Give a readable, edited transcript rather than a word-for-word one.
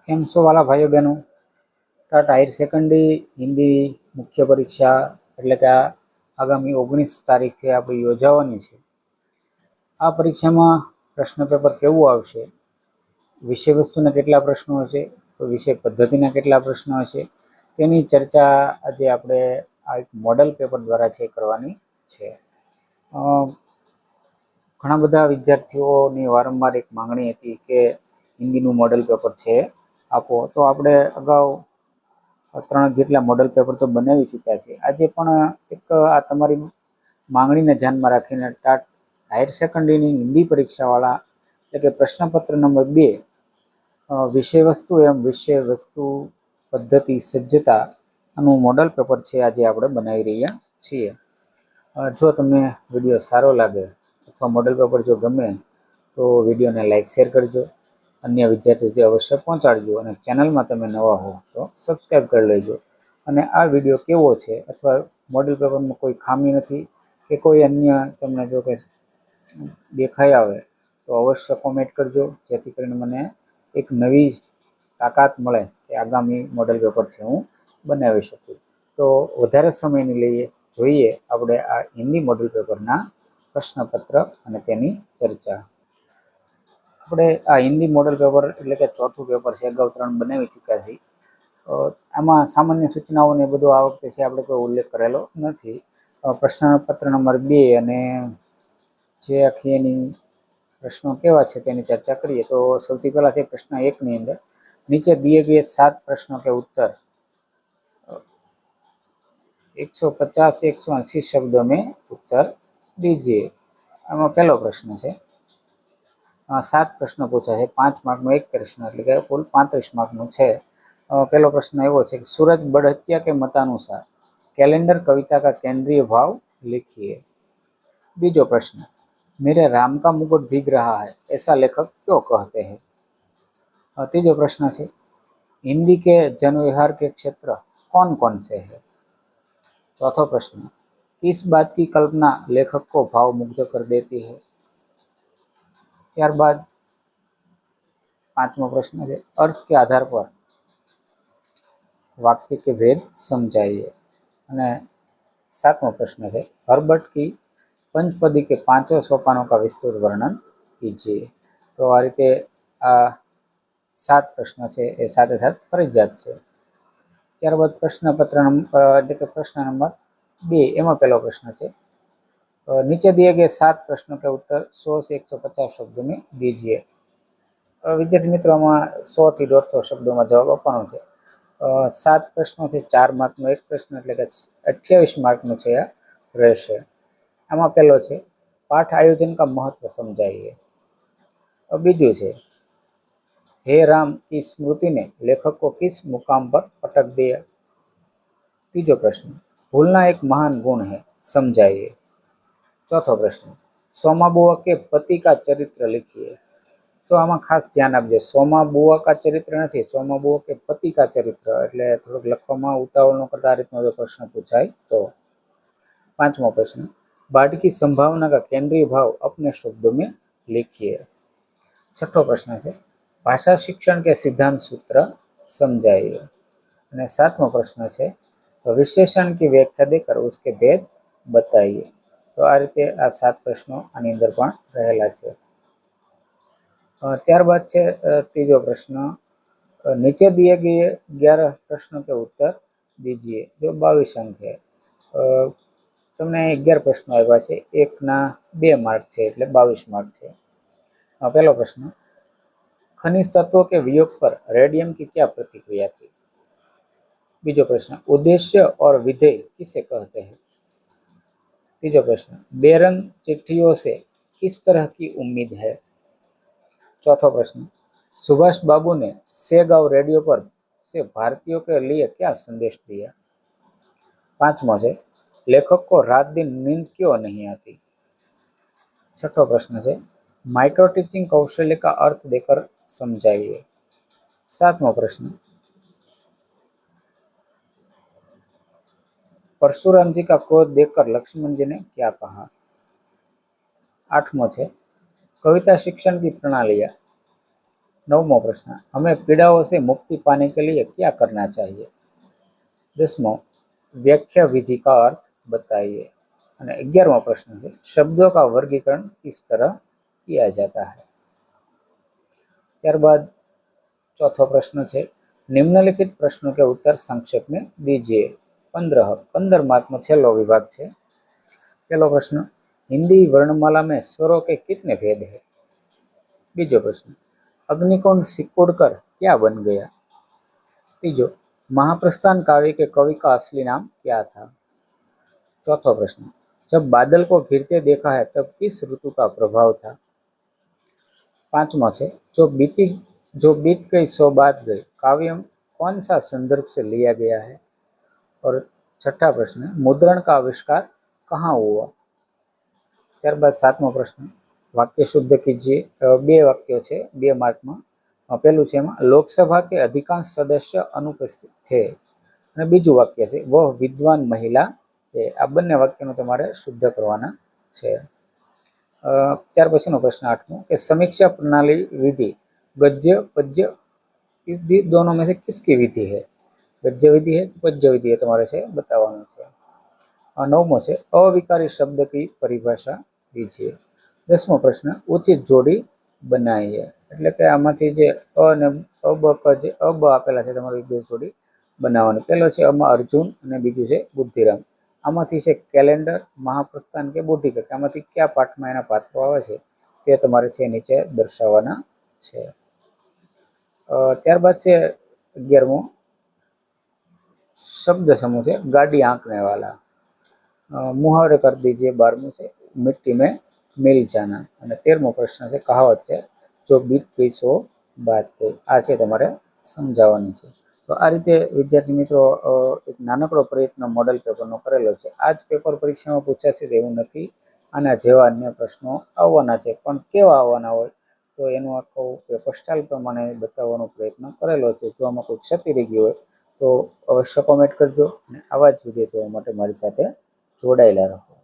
કેમ છો વાલા ભાઈઓ બહેનો? ટાટ હાયર સેકન્ડરી હિન્દી મુખ્ય પરીક્ષા એટલે કે આગામી 19 તારીખથી આપણી યોજાવાની છે. આ પરીક્ષામાં પ્રશ્ન પેપર કેવું આવશે, વિષય વસ્તુના કેટલા પ્રશ્નો હશે, વિષય પદ્ધતિના કેટલા પ્રશ્નો હશે, તેની ચર્ચા આજે આપણે આ એક મોડલ પેપર દ્વારા છે કરવાની છે. ઘણા બધા વિદ્યાર્થીઓની વારંવાર એક માંગણી હતી કે હિન્દીનું મોડલ પેપર છે આપો. તો આપણે અગાઉ 3 જેટલા મોડલ પેપર તો બનાવી ચૂક્યા છે. આજે પણ એક આ તમારી માંગણીને ધ્યાનમાં રાખીને ટાટ હાયર સેકન્ડરીની હિન્દી પરીક્ષાવાળા એટલે કે પ્રશ્નપત્ર નંબર 2 વિષય વસ્તુ વિષય વસ્તુ પદ્ધતિ સજ્જતા આનું મોડલ પેપર છે આજે આપણે બનાવી રહ્યા છીએ. જો તમને વિડીયો સારો લાગે અથવા મોડલ પેપર જો ગમે તો વિડીયોને લાઈક શેર કરજો, અન્ય વિદ્યાર્થીઓ અવશ્ય પહોંચાડજો, અને ચેનલમાં તમે નવા હો તો સબસ્ક્રાઈબ કરી લેજો. અને આ વિડીયો કેવો છે અથવા મોડલ પેપરમાં કોઈ ખામી નથી કે કોઈ અન્ય તમને જો કંઈ દેખાઈ આવે તો અવશ્ય કોમેન્ટ કરજો, જેથી કરીને મને એક નવી તાકાત મળે કે આગામી મોડલ પેપર છે હું બનાવી શકું. તો વધારે સમય નહીં લઈએ, જોઈએ આપણે આ હિન્દી મોડલ પેપરના પ્રશ્નપત્ર અને તેની ચર્ચા. આપણે આ હિન્દી મોડલ પેપર એટલે કે ચોથું પેપર છે, અગાઉ 3 બનાવી ચૂક્યા છીએ. આમાં સામાન્ય સૂચનાઓને બધું આ વખતે છે આપણે કોઈ ઉલ્લેખ કરેલો નથી. પ્રશ્નપત્ર નંબર 2 અને જે આખી એની પ્રશ્નો કેવા છે તેની ચર્ચા કરીએ. તો સૌથી પહેલાં છે પ્રશ્ન 1ની અંદર નીચે दिए गए 7 प्रश्नों के उत्तर 150-180 शब्दों में उत्तर दीजिए. આમાં પહેલો પ્રશ્ન છે. 7 પ્રશ્નો પૂછા છે, 5 માર્કનો એક પ્રશ્ન એટલે કે કુલ 35 માર્કનો છે. पहला प्रश्न एवो है कि सूरज बढ़तिया के मतानुसार कैलेंडर कविता का केंद्रीय भाव लिखिए. बीजो प्रश्न, मेरे राम का मुकुट भीग रहा है ऐसा लेखक क्यों कहते हैं. तीजो प्रश्न है, हिंदी के जनव्यवहार के क्षेत्र कौन कौन से है. चौथो प्रश्न, किस बात की कल्पना लेखक को भावमुग्ध कर देती है. ત્યારબાદ પાંચમો પ્રશ્ન છે, अर्थ के आधार पर वाक्य के भेद समझाइए. અને सातवां प्रश्न है, हर्बर्ट की पंचपदी के 5 सोपानों का विस्तृत वर्णन कीजिए. तो आ रीते आ 7 प्रश्न है ए साथे साथ फरजियात है. ત્યારબાદ પ્રશ્નપત્ર એટલે કે પ્રશ્ન નંબર 2 એમાં પહેલો પ્રશ્ન છે, नीचे दिए गए 7 प्रश्नों के उत्तर 100 से 150 शब्दों में दीजिए. विद्यार्थी मित्रों में 100 થી 150 शब्दों में जवाब આપવાનો છે. 7 प्रश्नों से 4 मार्कનો એક પ્રશ્ન એટલે કે 28 मार्कનો છે આ રહેશે. આમાં પહેલો છે, પાઠ આયોજન का महत्व समझाइए. બીજું છે, हे राम की स्मृति ने लेखक को किस मुकाम पर पटक दिया. तीजो प्रश्न, भूलना एक महान गुण है समझाइए. चौथो प्रश्न, सोमा बुआ के पति का चरित्र लिखिए. तो आमा खास ध्यान आपजो, सोमा बुआ का चरित्र नहीं, सोमा बुआ के पति का चरित्र એટલે થોડુંક લખવામાં ઉતાવળ ન કરતા આ રીતનો જો પ્રશ્ન પૂછાય તો. પાંચમો પ્રશ્ન, बाढ़ की संभावना का केंद्रीय भाव अपने शब्दों में लिखिए. छठो प्रश्न है, भाषा शिक्षण के सिद्धांत सूत्र समझाइए. અને સાતમો પ્રશ્ન છે, વિશેષણ की व्याख्या देकर उसके भेद बताइए. તો આ રીતે આ 7 પ્રશ્નો આની અંદર પણ રહેલા છે. ત્યારબાદ છે ત્રીજો પ્રશ્ન, नीचे दिए गए 11 प्रश्नों के उत्तर दीजिए. जो 22 अंक है, તમને 11 પ્રશ્નો આવ્યા છે, એકના 2 માર્ક છે એટલે 22 માર્ક છે. પહેલો પ્રશ્ન, खनिज तत्वों के वियोग पर रेडियम की क्या प्रतिक्रिया थी. बीजो प्रश्न, उद्देश्य और विधेय किसे कहते हैं. तीजो प्रश्न, बेरंग चिट्ठियों से किस तरह की उम्मीद है. चौथो प्रश्न, सुभाष बाबू ने सेगांव रेडियो पर से भारतीयों के लिए क्या संदेश दिया. पांचवा है, लेखक को रात दिन नींद क्यों नहीं आती. छठो प्रश्न है, माइक्रो टीचिंग कौशल्य का अर्थ देकर समझाइए. सातवां प्रश्न, परशुराम जी का क्रोध देखकर लक्ष्मण जी ने क्या कहा. आठवां है, कविता शिक्षण की प्रणालियां. 9वां प्रश्न, हमें पीड़ाओं से मुक्ति पाने के लिए क्या करना चाहिए? 10वां, व्याख्या विधि का अर्थ बताइए। અને 11वां प्रश्न है, शब्दों का वर्गीकरण किस तरह किया जाता है? ત્યારબાદ चौथो प्रश्न है, निम्नलिखित प्रश्नों के उत्तर संक्षेप में दीजिए। 15 मार्क में छेल्लो विभाग है। पहलो प्रश्न, हिंदी वर्णमाला में स्वरों के कितने भेद है? बीजो प्रश्न, अग्निकुंड सिकुड़कर क्या बन गया? तीजो, महाप्रस्थान काव्य के कवि का असली नाम क्या था? चौथो प्रश्न, जब बादल को घिरते देखा है तब किस ऋतु का प्रभाव था? पांचवा है, जो बीत गई सो बात गई काव्य कौन सा संदर्भ से लिया गया है? और छठा प्रश्न, मुद्रण का आविष्कार कहाँ हुआ? ત્યારબાદ 7મો પ્રશ્ન, વાક્ય શુદ્ધ कीजिए। બે વાક્યો છે, 2 માર્કમાં। પહેલું છે એમાં, લોકસભા के अधिकांश सदस्य अनुपस्थित थे। અને બીજું વાક્ય છે, वह विद्वान महिला है। આ બંને વાક્યનો તમારે શુદ્ધ કરવાના છે। ત્યાર પછીનો પ્રશ્ન 8મો, કે समीक्षा प्रणाली विधि गद्य पद्य इस दोनों में से किसकी विधि है? गद्य विधि है, पद्य विधि है, તમારે છે બતાવવાનું છે। 9મો છે, अविकारी शब्द की परिभाषा दीजिए। 10મો प्रश्न, उचित जोड़ी बनाइए। એટલે કે આમાંથી જે અ ને અબ જે અબ આપેલા છે તમારે બે જોડી બનાવવાની। પહેલો છે આમાં અર્જુન અને બીજું છે બુદ્ધિરામ। આમાંથી છે કેલેન્ડર, મહાપ્રસ્થાન કે બોધિકા, આમાંથી કયા પાઠમાં એના પાત્રો આવે છે તે તમારે છે નીચે દર્શાવવાના છે। ત્યારબાદ છે 11મો शब्द समूह है, गाड़ी आंकने वाला। मुहावरे कर दीजिए। 12मो है, मिट्टी में मिल जाना। અને 13મો પ્રશ્ન છે, કહાવત છે, જો બીત ગઈ સો બાત ગઈ। આ છે તમારે સમજાવવાની છે। તો આ રીતે વિદ્યાર્થી મિત્રો એક નાનકડો પ્રયત્ન મોડેલ પેપરનો કરેલો છે। આ જ પેપર પરીક્ષામાં પૂછાશે તેવું નથી, આના જેવા અન્ય પ્રશ્નો આવવાના છે, પણ કેવા આવવાના હોય તો એનું આખું પેપર સ્ટાઇલ પ્રમાણે બતાવવાનો પ્રયત્ન કરેલો છે। જો આમાં કોઈ ક્ષતિ રહી ગઈ હોય તો અવશ્ય કોમેન્ટ કરજો અને આવા જ વિડીયો જોવા માટે મારી સાથે જોડાયેલા રહો।